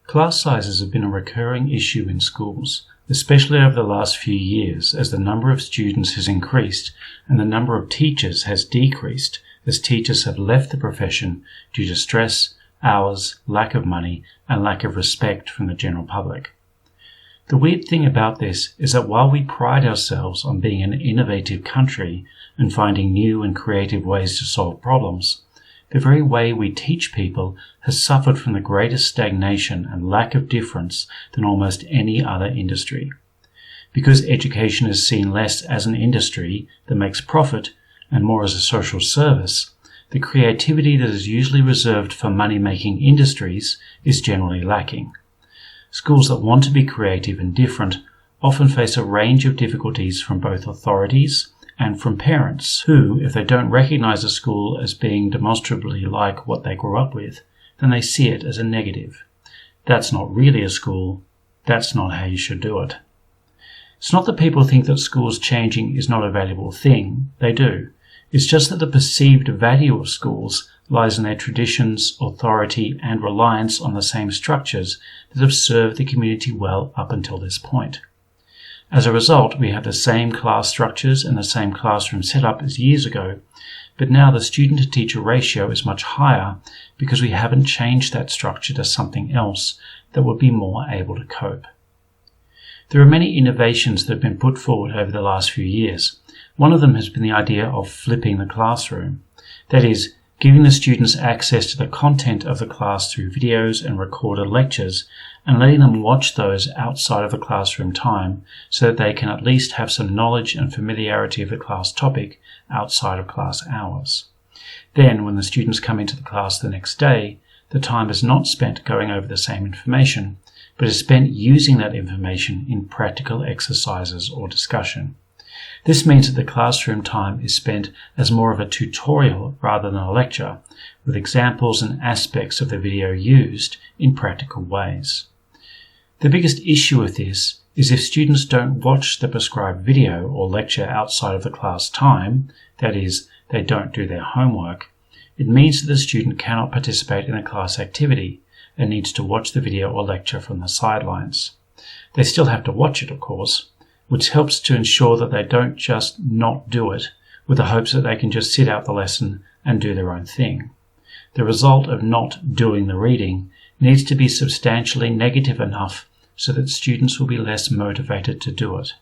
Class sizes have been a recurring issue in schools, especially over the last few years as the number of students has increased and the number of teachers has decreased as teachers have left the profession due to stress, hours, lack of money, and lack of respect from the general public. The weird thing about this is that while we pride ourselves on being an innovative country and finding new and creative ways to solve problems, the very way we teach people has suffered from the greatest stagnation and lack of difference than almost any other industry. Because education is seen less as an industry that makes profit and more as a social service, the creativity that is usually reserved for money-making industries is generally lacking. Schools that want to be creative and different often face a range of difficulties from both authorities and from parents who, if they don't recognize a school as being demonstrably like what they grew up with, then they see it as a negative. That's not really a school. That's not how you should do it. It's not that people think that schools changing is not a valuable thing. They do. It's just that the perceived value of schools lies in their traditions, authority, and reliance on the same structures that have served the community well up until this point. As a result, we have the same class structures and the same classroom setup as years ago, but now the student-to-teacher ratio is much higher because we haven't changed that structure to something else that would be more able to cope. There are many innovations that have been put forward over the last few years. One of them has been the idea of flipping the classroom. That is, giving the students access to the content of the class through videos and recorded lectures and letting them watch those outside of the classroom time so that they can at least have some knowledge and familiarity of the class topic outside of class hours. Then, when the students come into the class the next day, the time is not spent going over the same information, but is spent using that information in practical exercises or discussion. This means that the classroom time is spent as more of a tutorial rather than a lecture, with examples and aspects of the video used in practical ways. The biggest issue with this is if students don't watch the prescribed video or lecture outside of the class time, that is, they don't do their homework, it means that the student cannot participate in a class activity and needs to watch the video or lecture from the sidelines. They still have to watch it, of course, which helps to ensure that they don't just not do it with the hopes that they can just sit out the lesson and do their own thing. The result of not doing the reading needs to be substantially negative enough so that students will be less motivated to do it.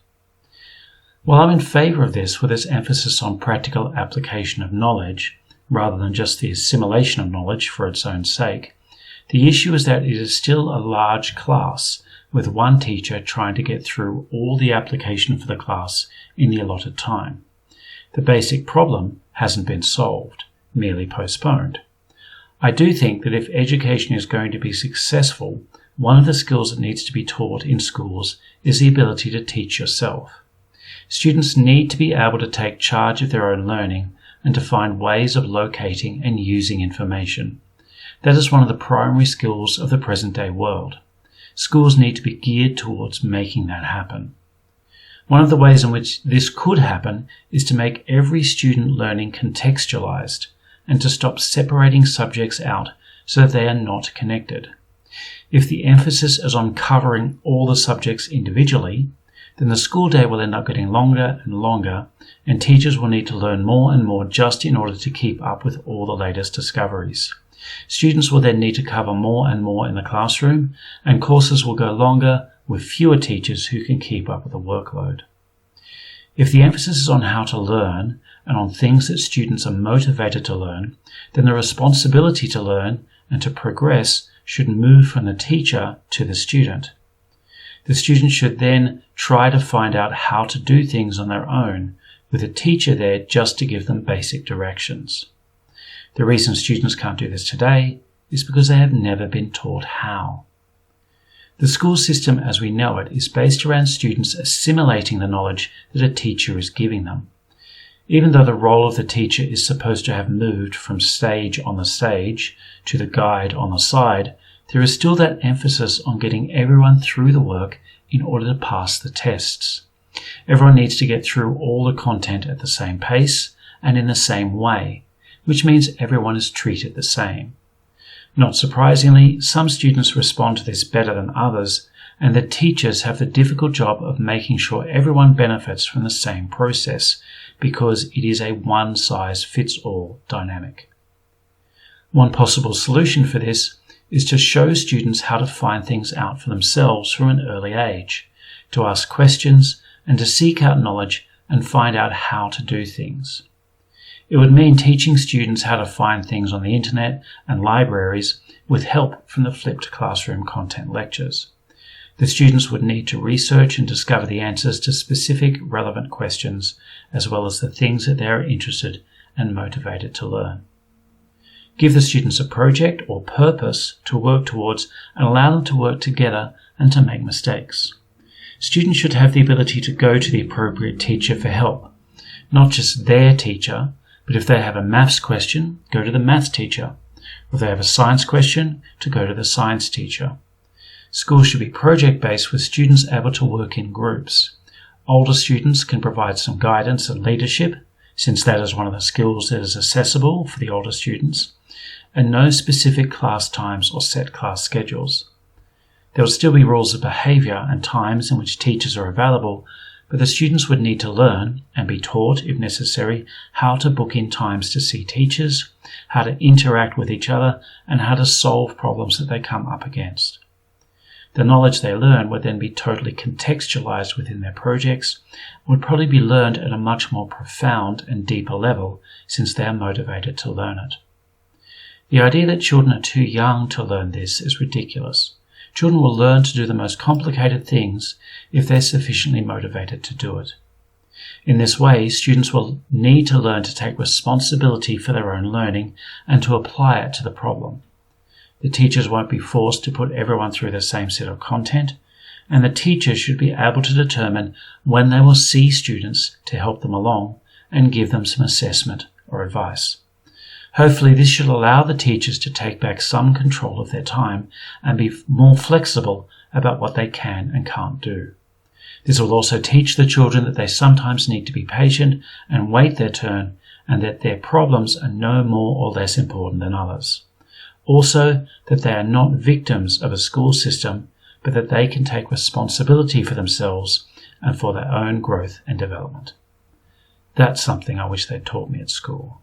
While I'm in favour of this with its emphasis on practical application of knowledge, rather than just the assimilation of knowledge for its own sake, the issue is that it is still a large class with one teacher trying to get through all the application for the class in the allotted time. The basic problem hasn't been solved, merely postponed. I do think that if education is going to be successful, one of the skills that needs to be taught in schools is the ability to teach yourself. Students need to be able to take charge of their own learning and to find ways of locating and using information. That is one of the primary skills of the present-day world. Schools need to be geared towards making that happen. One of the ways in which this could happen is to make every student learning contextualized and to stop separating subjects out so that they are not connected. If the emphasis is on covering all the subjects individually, then the school day will end up getting longer and longer, and teachers will need to learn more and more just in order to keep up with all the latest discoveries. Students will then need to cover more and more in the classroom, and courses will go longer with fewer teachers who can keep up with the workload. If the emphasis is on how to learn and on things that students are motivated to learn, then the responsibility to learn and to progress should move from the teacher to the student. The student should then try to find out how to do things on their own, with a teacher there just to give them basic directions. The reason students can't do this today is because they have never been taught how. The school system as we know it is based around students assimilating the knowledge that a teacher is giving them. Even though the role of the teacher is supposed to have moved from stage on the stage to the guide on the side, there is still that emphasis on getting everyone through the work in order to pass the tests. Everyone needs to get through all the content at the same pace and in the same way, which means everyone is treated the same. Not surprisingly, some students respond to this better than others, and the teachers have the difficult job of making sure everyone benefits from the same process, because it is a one-size-fits-all dynamic. One possible solution for this is to show students how to find things out for themselves from an early age, to ask questions and to seek out knowledge and find out how to do things. It would mean teaching students how to find things on the internet and libraries with help from the flipped classroom content lectures. The students would need to research and discover the answers to specific relevant questions, as well as the things that they are interested and motivated to learn. Give the students a project or purpose to work towards and allow them to work together and to make mistakes. Students should have the ability to go to the appropriate teacher for help, not just their teacher, but if they have a maths question, go to the maths teacher. Or if they have a science question, to go to the science teacher. Schools should be project-based with students able to work in groups. Older students can provide some guidance and leadership, since that is one of the skills that is accessible for the older students, and no specific class times or set class schedules. There will still be rules of behaviour and times in which teachers are available, but the students would need to learn and be taught, if necessary, how to book in times to see teachers, how to interact with each other, and how to solve problems that they come up against. The knowledge they learn would then be totally contextualized within their projects and would probably be learned at a much more profound and deeper level, since they are motivated to learn it. The idea that children are too young to learn this is ridiculous. Children will learn to do the most complicated things if they're sufficiently motivated to do it. In this way, students will need to learn to take responsibility for their own learning and to apply it to the problem. The teachers won't be forced to put everyone through the same set of content, and the teachers should be able to determine when they will see students to help them along and give them some assessment or advice. Hopefully, this should allow the teachers to take back some control of their time and be more flexible about what they can and can't do. This will also teach the children that they sometimes need to be patient and wait their turn, and that their problems are no more or less important than others. Also, that they are not victims of a school system, but that they can take responsibility for themselves and for their own growth and development. That's something I wish they'd taught me at school.